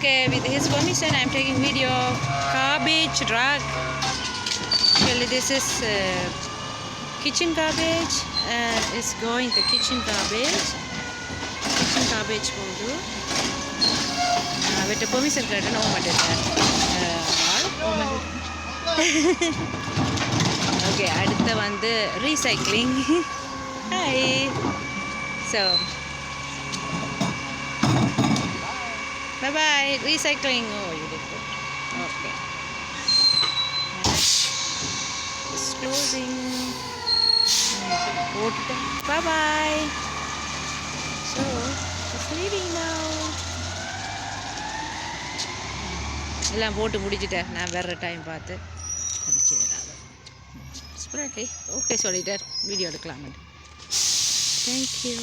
Okay, with his permission, I'm taking video of garbage truck. Actually, this is kitchen garbage, and it's going the kitchen garbage. Kitchen garbage போகுது. With the permission கேட்டேன் ஓ மாட்டேன். Okay, அடுத்து வந்து recycling. Hi. So. Bye bye. Recycling. Oh, you did good. Okay. It's closing. Bye bye. So, it's leaving now. எல்லாம் போட்டு முடிச்சிட்டேன் நான் வேறு டைம் பார்த்து அடிச்சிடாது ஸ்ப்ரெட்லி ஓகே சொல்லிட்டார் வீடியோ எடுக்கலாம்னு தேங்க்யூ